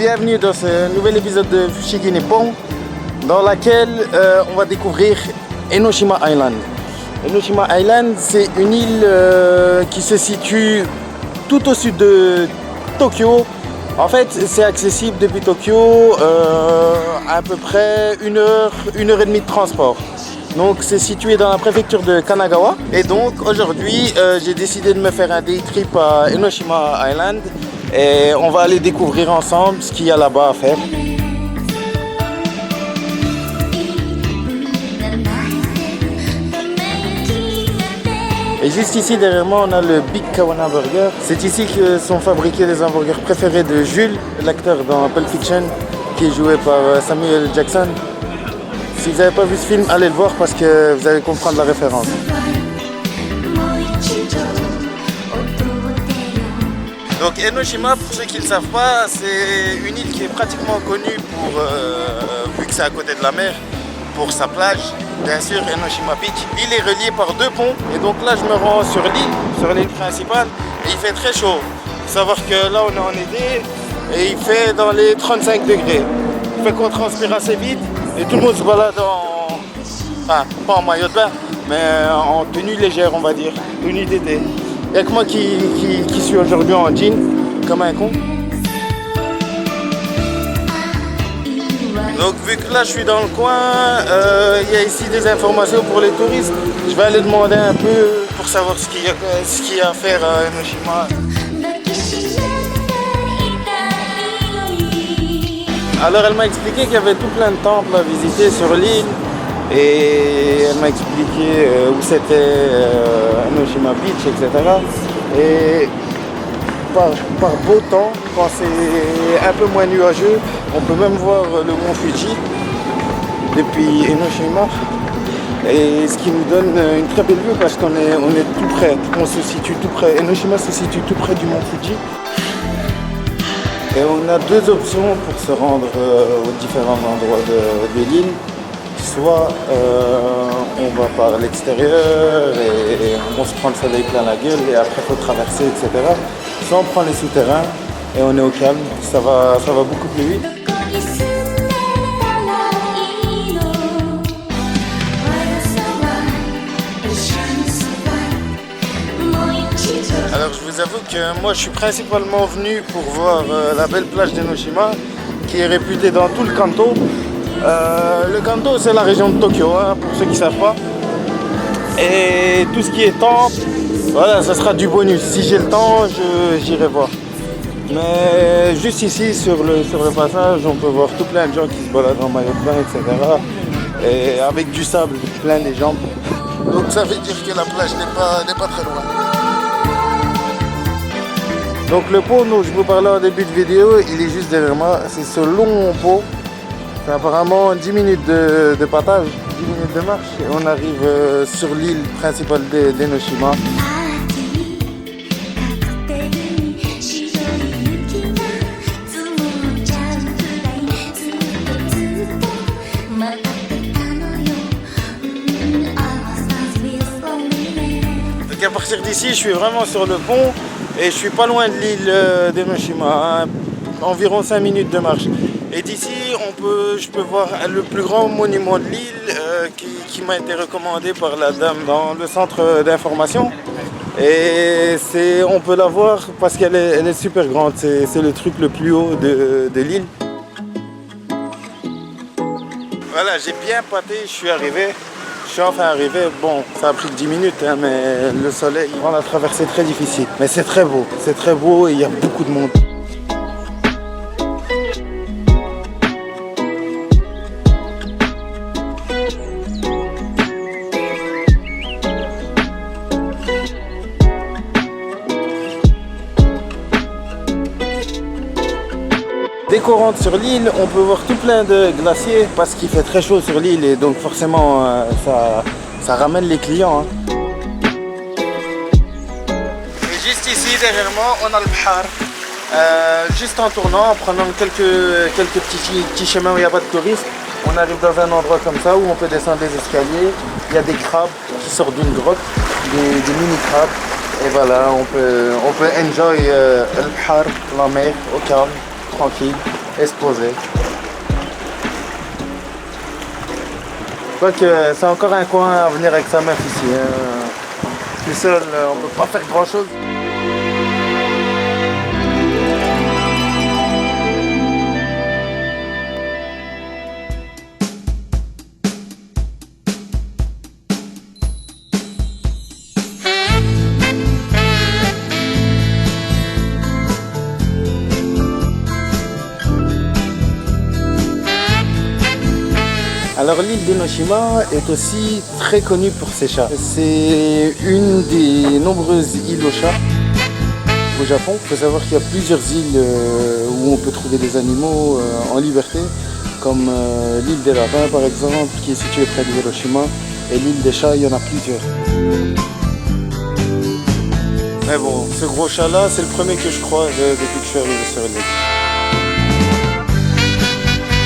bienvenue dans ce nouvel épisode de Fushigi Nippon dans laquelle on va découvrir Enoshima Island. Enoshima Island, c'est une île qui se situe tout au sud de Tokyo. En fait, c'est accessible depuis Tokyo à peu près une heure et demie de transport. Donc c'est situé dans la préfecture de Kanagawa. Et donc aujourd'hui, j'ai décidé de me faire un day trip à Enoshima Island. Et on va aller découvrir ensemble ce qu'il y a là-bas à faire. Et juste ici derrière moi, on a le Big Kawana Burger. C'est ici que sont fabriqués les hamburgers préférés de Jules, l'acteur dans Pulp Fiction, qui est joué par Samuel Jackson. Si vous n'avez pas vu ce film, allez le voir parce que vous allez comprendre la référence. Donc Enoshima, pour ceux qui ne le savent pas, c'est une île qui est pratiquement connue pour, vu que c'est à côté de la mer, pour sa plage, bien sûr, Enoshima Beach. L'île est reliée par deux ponts et donc là je me rends sur l'île principale et il fait très chaud. Il faut savoir que là on est en été et il fait dans les 35 degrés. Il fait qu'on transpire assez vite et tout le monde se balade enfin pas en maillot de bain, mais en tenue légère on va dire, tenue d'été. Il n'y a que moi qui suis aujourd'hui en jean, comme un con. Donc vu que là je suis dans le coin, il y a ici des informations pour les touristes. Je vais aller demander un peu pour savoir ce qu'il y a à faire à Enoshima. Alors elle m'a expliqué qu'il y avait tout plein de temples à visiter sur l'île. Et elle m'a expliqué où c'était Enoshima Beach, etc. Et par beau temps, quand c'est un peu moins nuageux, on peut même voir le mont Fuji depuis Enoshima. Et ce qui nous donne une très belle vue parce qu'on est tout près, on se situe tout près. Enoshima se situe tout près du mont Fuji. Et on a deux options pour se rendre aux différents endroits de l'île. Soit on va par l'extérieur et on se prend le soleil plein la gueule et après il faut traverser, etc. Soit on prend les souterrains et on est au calme, ça va beaucoup plus vite. Alors je vous avoue que moi je suis principalement venu pour voir la belle plage d'Enoshima qui est réputée dans tout le Kanto. Le Kanto c'est la région de Tokyo, hein, pour ceux qui ne savent pas. Et tout ce qui est temple, voilà, ça sera du bonus. Si j'ai le temps, j'irai voir. Mais juste ici sur le passage, on peut voir tout plein de gens qui se baladent en maillot de bain, etc. Et avec du sable plein les jambes. Donc ça veut dire que la plage n'est pas très loin. Donc le pont dont je vous parlais en début de vidéo, il est juste derrière moi. C'est ce long pont. C'est apparemment 10 minutes de passage, 10 minutes de marche et on arrive sur l'île principale d'Enoshima. Donc à partir d'ici, je suis vraiment sur le pont et je suis pas loin de l'île d'Enoshima, hein, environ 5 minutes de marche. Et d'ici, je peux voir le plus grand monument de l'île qui m'a été recommandé par la dame dans le centre d'information. Et on peut la voir parce qu'elle est super grande, c'est le truc le plus haut de l'île. Voilà, j'ai bien pâté, je suis enfin arrivé. Bon, ça a pris 10 minutes, hein, mais le soleil rend la traversée très difficile. Mais c'est très beau et il y a beaucoup de monde. Dès qu'on rentre sur l'île, on peut voir tout plein de glaciers parce qu'il fait très chaud sur l'île et donc forcément ça ramène les clients. Hein. Et juste ici derrière moi, on a le Bhar. Juste en tournant, en prenant quelques petits chemins où il n'y a pas de touristes, on arrive dans un endroit comme ça où on peut descendre des escaliers. Il y a des crabes qui sortent d'une grotte, des mini crabes. Et voilà, on peut enjoy le Bhar, la mer, au calme. Tranquille. et se poser. Je crois que c'est encore un coin à venir avec sa meuf ici. Hein. Tout seul, on peut pas faire grand chose. Alors l'île d'Enoshima est aussi très connue pour ses chats. C'est une des nombreuses îles aux chats au Japon. Il faut savoir qu'il y a plusieurs îles où on peut trouver des animaux en liberté, comme l'île des lapins par exemple, qui est située près d'Hiroshima, et l'île des chats, il y en a plusieurs. Mais bon, ce gros chat là, c'est le premier que je croise depuis que je suis arrivé sur l'île.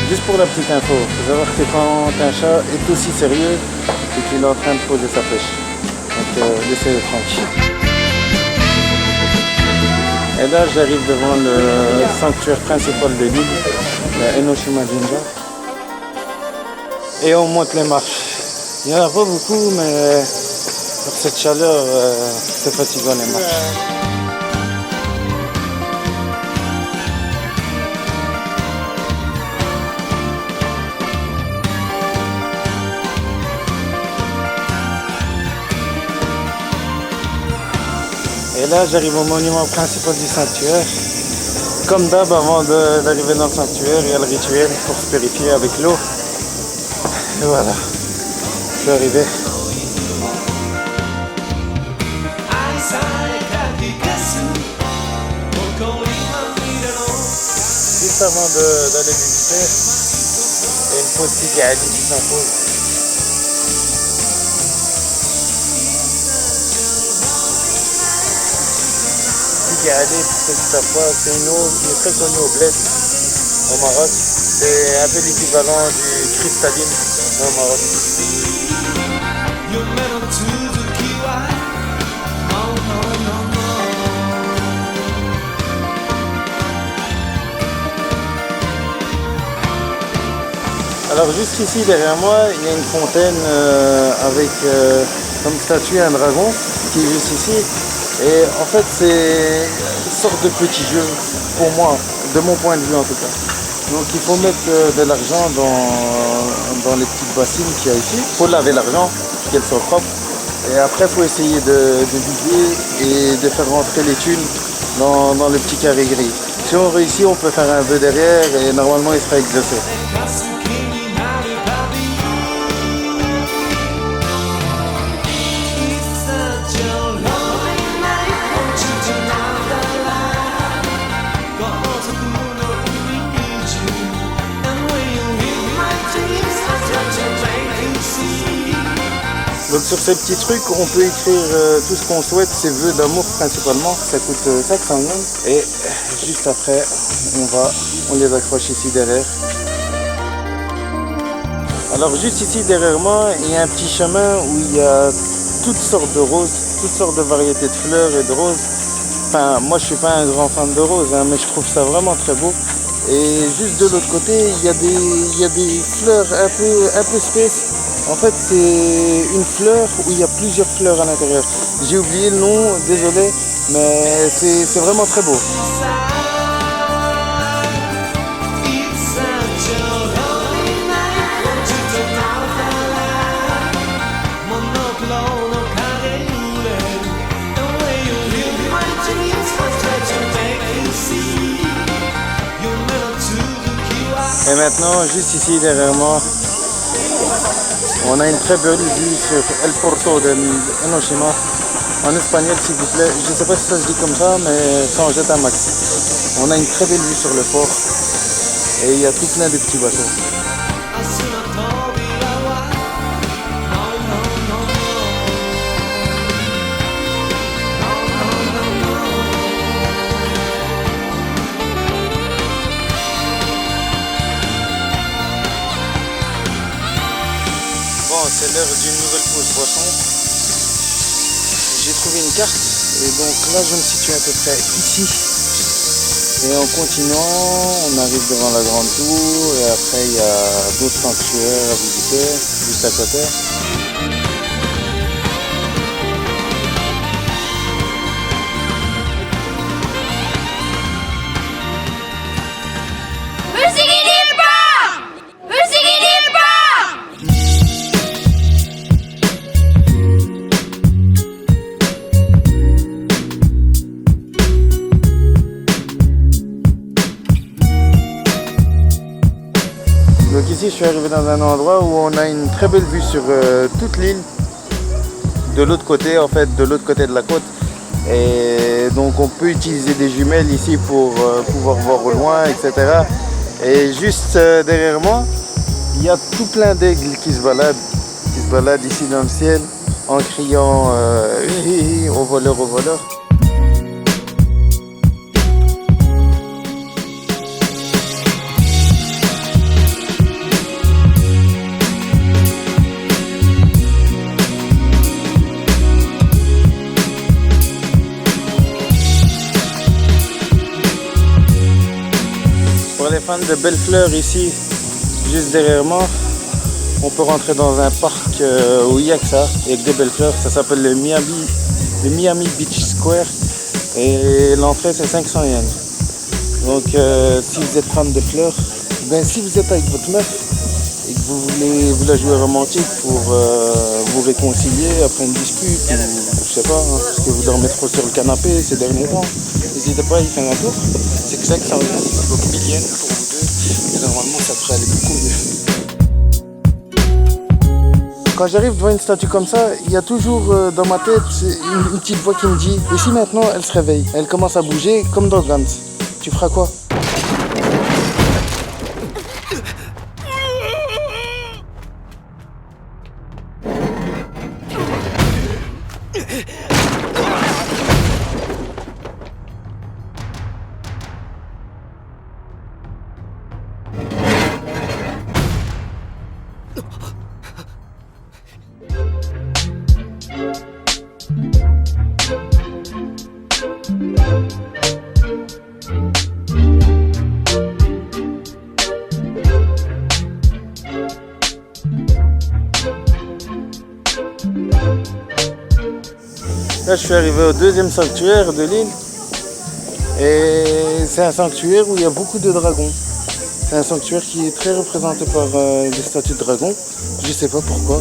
Juste pour la petite info, il faut savoir que quand un chat est aussi sérieux, c'est qu'il est en train de poser sa pêche. Donc laissez-le tranquille. Et là j'arrive devant le sanctuaire principal de l'île, la Enoshima Jinja. Et on monte les marches. Il n'y en a pas beaucoup, mais pour cette chaleur, c'est fatigant les marches. Et là, j'arrive au monument principal du sanctuaire. Comme d'hab, avant d'arriver dans le sanctuaire, il y a le rituel pour se purifier avec l'eau. Et voilà, je suis arrivé. Juste avant d'aller visiter, il y a une pause cigale qui s'impose. Cigale, pour ceux qui ne savent pas, c'est une eau qui est très connue au bled, au Maroc. C'est un peu l'équivalent du cristalline au Maroc. Alors juste ici derrière moi, il y a une fontaine avec comme statue un dragon qui est juste ici. Et en fait c'est une sorte de petit jeu pour moi, de mon point de vue en tout cas. Donc il faut mettre de l'argent dans les petites bassines qu'il y a ici. Il faut laver l'argent, qu'elle soit propre. Et après il faut essayer de vider et de faire rentrer les thunes dans le petit carré gris. Si on réussit, on peut faire un vœu derrière et normalement il sera exaucé. Donc sur ces petits trucs, on peut écrire tout ce qu'on souhaite, ses vœux d'amour principalement, ça coûte 500 yens. Et juste après, on les accroche ici derrière. Alors juste ici derrière moi, il y a un petit chemin où il y a toutes sortes de roses, toutes sortes de variétés de fleurs et de roses. Enfin, moi je suis pas un grand fan de roses, hein, mais je trouve ça vraiment très beau. Et juste de l'autre côté, il y a des fleurs un peu space. En fait, c'est une fleur où il y a plusieurs fleurs à l'intérieur. J'ai oublié le nom, désolé, mais c'est vraiment très beau. Et maintenant, juste ici derrière moi, on a une très belle vue sur El Porto de Enoshima. En espagnol, s'il vous plaît. Je ne sais pas si ça se dit comme ça, mais ça en jette un max. On a une très belle vue sur le port. Et il y a tout plein de petits bateaux. C'est l'heure d'une nouvelle pause boisson. J'ai trouvé une carte et donc là je me situe à peu près ici. Et en continuant, on arrive devant la grande tour et après il y a d'autres sanctuaires à visiter juste à côté. Donc ici je suis arrivé dans un endroit où on a une très belle vue sur toute l'île, de l'autre côté en fait, de l'autre côté de la côte. Et donc on peut utiliser des jumelles ici pour pouvoir voir au loin, etc. Et juste derrière moi, il y a tout plein d'aigles qui se baladent ici dans le ciel en criant au voleur, au voleur. Pour les fans de belles fleurs ici, juste derrière moi, on peut rentrer dans un parc où il y a que ça, avec des belles fleurs. Ça s'appelle le Miami Beach Square et l'entrée c'est 500 yens. Donc si vous êtes fan de fleurs, ben si vous êtes avec votre meuf et que vous voulez vous la jouer romantique pour vous réconcilier après une dispute ou je sais pas, hein, parce que vous dormez trop sur le canapé ces derniers temps, n'hésitez pas à y faire un tour. C'est que 500 yens, donc 1000 yens pour vous deux, et normalement ça devrait aller beaucoup mieux. Quand j'arrive devant une statue comme ça, il y a toujours dans ma tête une petite voix qui me dit « Et si maintenant elle se réveille, elle commence à bouger comme dans Gantz, tu feras quoi ?» Là, je suis arrivé au deuxième sanctuaire de l'île et c'est un sanctuaire où il y a beaucoup de dragons. C'est un sanctuaire qui est très représenté par des statues de dragons. Je sais pas pourquoi,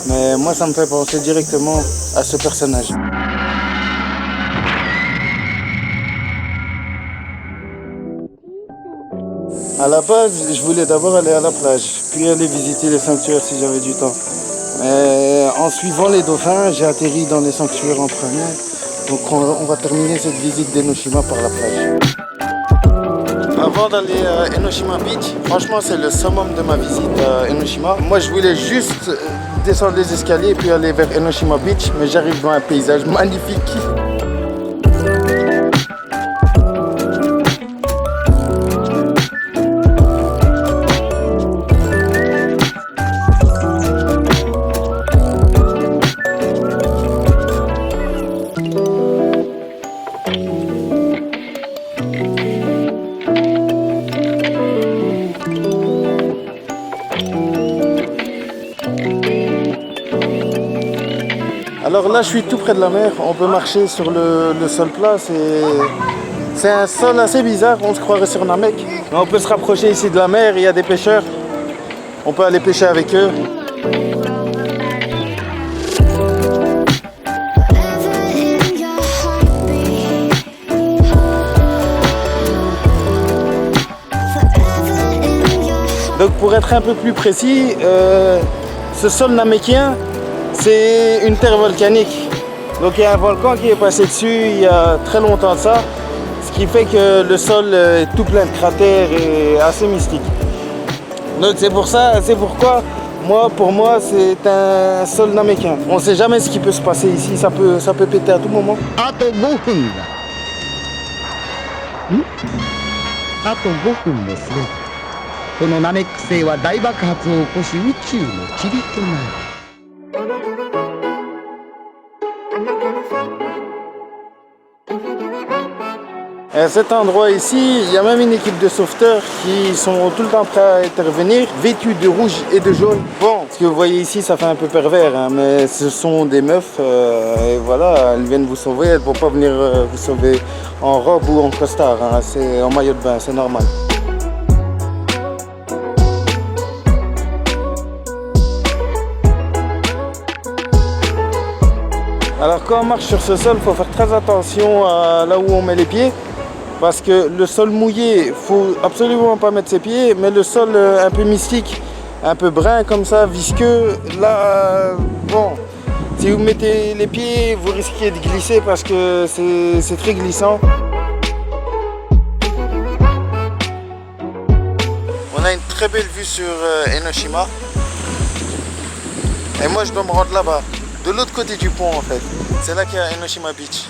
mais moi ça me fait penser directement à ce personnage. À la base, je voulais d'abord aller à la plage, puis aller visiter les sanctuaires si j'avais du temps. Mais en suivant les dauphins, j'ai atterri dans les sanctuaires en premier. Donc on va terminer cette visite d'Enoshima par la plage. Avant d'aller à Enoshima Beach, franchement c'est le summum de ma visite à Enoshima. Moi je voulais juste descendre les escaliers et puis aller vers Enoshima Beach, mais j'arrive dans un paysage magnifique. Alors là, je suis tout près de la mer. On peut marcher sur le sol plat. C'est un sol assez bizarre. On se croirait sur Namek. Mais on peut se rapprocher ici de la mer. Il y a des pêcheurs. On peut aller pêcher avec eux. Donc pour être un peu plus précis, ce sol namékien, c'est une terre volcanique. Donc il y a un volcan qui est passé dessus il y a très longtemps de ça, ce qui fait que le sol est tout plein de cratères et assez mystique. Donc c'est pourquoi pour moi c'est un sol namékien. On ne sait jamais ce qui peut se passer ici, ça peut péter à tout moment. このナメック星は大爆発を起こし宇宙の塵となる。Et à cet endroit ici, il y a même une équipe de sauveteurs qui sont tout le temps prêts à intervenir, vêtus de rouge et de jaune. Bon, ce que vous voyez ici, ça fait un peu pervers, hein, mais ce sont des meufs, et voilà, elles viennent vous sauver, elles ne vont pas venir vous sauver en robe ou en costard, hein, c'est en maillot de bain, c'est normal. Alors quand on marche sur ce sol, il faut faire très attention à là où on met les pieds. Parce que le sol mouillé, il ne faut absolument pas mettre ses pieds, mais le sol un peu mystique, un peu brun comme ça, visqueux, là, bon, si vous mettez les pieds, vous risquez de glisser parce que c'est très glissant. On a une très belle vue sur Enoshima. Et moi je dois me rendre là-bas, de l'autre côté du pont en fait. C'est là qu'il y a Enoshima Beach.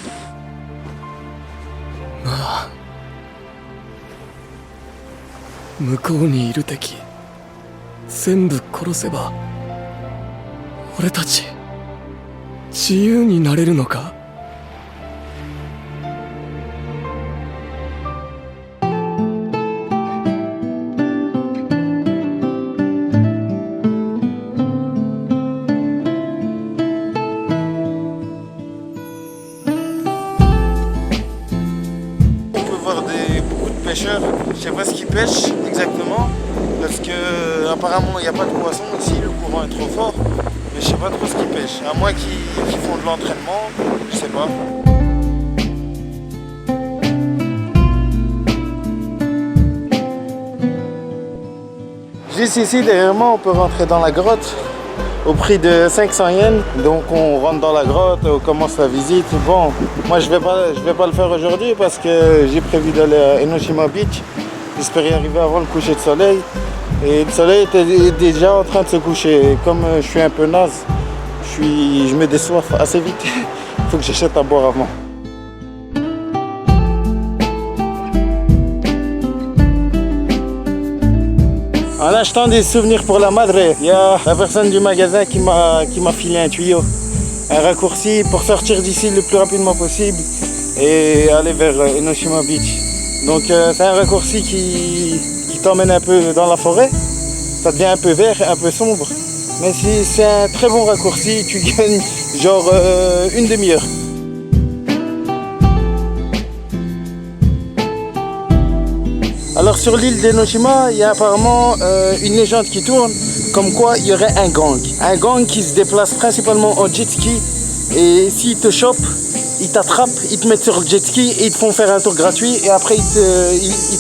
向こうにいる敵全部殺せば俺たち自由になれるのか。Je sais pas ce qu'ils pêchent exactement parce que apparemment il n'y a pas de poisson ici, le courant est trop fort, mais je sais pas trop ce qu'ils pêchent, à moins qu'ils font de l'entraînement, je sais pas. Juste ici derrière moi on peut rentrer dans la grotte au prix de 500 yens, donc on rentre dans la grotte, on commence la visite. Bon, moi je vais pas le faire aujourd'hui parce que j'ai prévu d'aller à Enoshima Beach. J'espère y arriver avant le coucher de soleil. Et le soleil était déjà en train de se coucher. Et comme je suis un peu naze, je me déçoif assez vite. Il faut que j'achète à boire avant. En achetant des souvenirs pour la madre, il y a la personne du magasin qui m'a filé un tuyau, un raccourci pour sortir d'ici le plus rapidement possible et aller vers Enoshima Beach. Donc c'est un raccourci qui t'emmène un peu dans la forêt, ça devient un peu vert, un peu sombre, mais si c'est un très bon raccourci, tu gagnes genre une demi-heure. Alors sur l'île d'Enoshima, il y a apparemment une légende qui tourne, comme quoi il y aurait un gang. Un gang qui se déplace principalement en jet ski, et s'ils te chopent, ils t'attrapent, ils te mettent sur le jet ski et ils te font faire un tour gratuit et après ils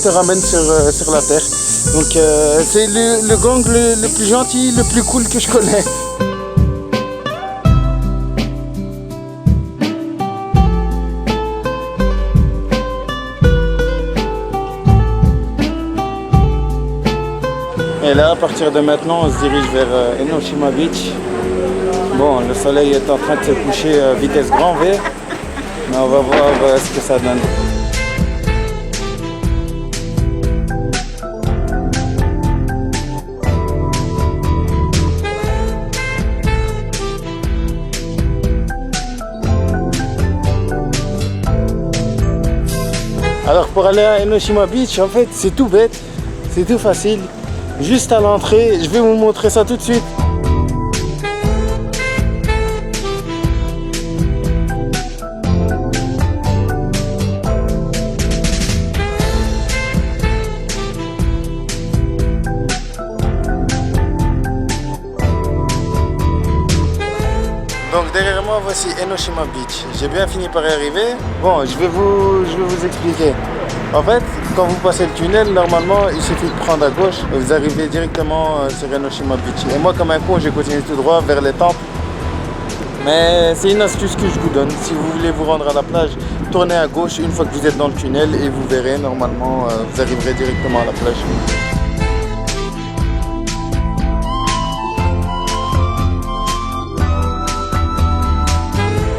te ramènent sur la terre. Donc c'est le gang le plus gentil, le plus cool que je connais. Et là, à partir de maintenant, on se dirige vers Enoshima Beach. Bon, le soleil est en train de se coucher à vitesse grand V, mais on va voir ce que ça donne. Alors pour aller à Enoshima Beach, en fait, c'est tout bête, c'est tout facile. Juste à l'entrée, je vais vous montrer ça tout de suite. Donc derrière moi, voici Enoshima Beach. J'ai bien fini par y arriver. Bon, je vais vous expliquer. En fait, quand vous passez le tunnel, normalement, il suffit de prendre à gauche et vous arrivez directement sur Enoshima Beach. Et moi, comme un con, j'ai continué tout droit vers les temples. Mais c'est une astuce que je vous donne. Si vous voulez vous rendre à la plage, tournez à gauche une fois que vous êtes dans le tunnel et vous verrez, normalement, vous arriverez directement à la plage.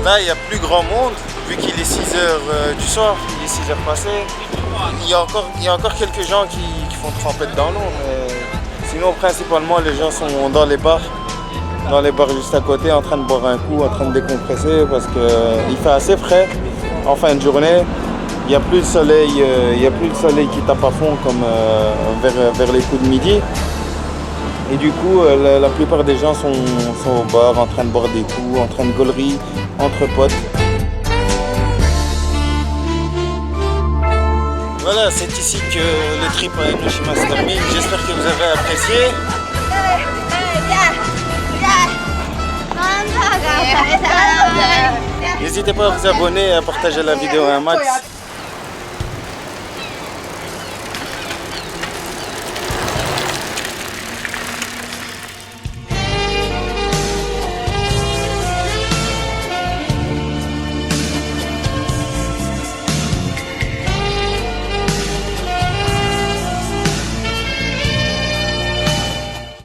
Là, il y a plus grand monde, vu qu'il est 6 h du soir, il est 6 h passé. Il y a encore quelques gens qui font trempette dans l'eau, mais sinon, principalement, les gens sont dans les bars juste à côté, en train de boire un coup, en train de décompresser, parce qu'il fait assez frais en fin de journée. Il n'y a plus le soleil, qui tape à fond comme vers les coups de midi. Et du coup, la plupart des gens sont au bar, en train de boire des coups, en train de gaulerie, entre potes. Voilà, c'est ici que le trip à Enoshima se termine. J'espère que vous avez apprécié. N'hésitez pas à vous abonner et à partager la vidéo un max.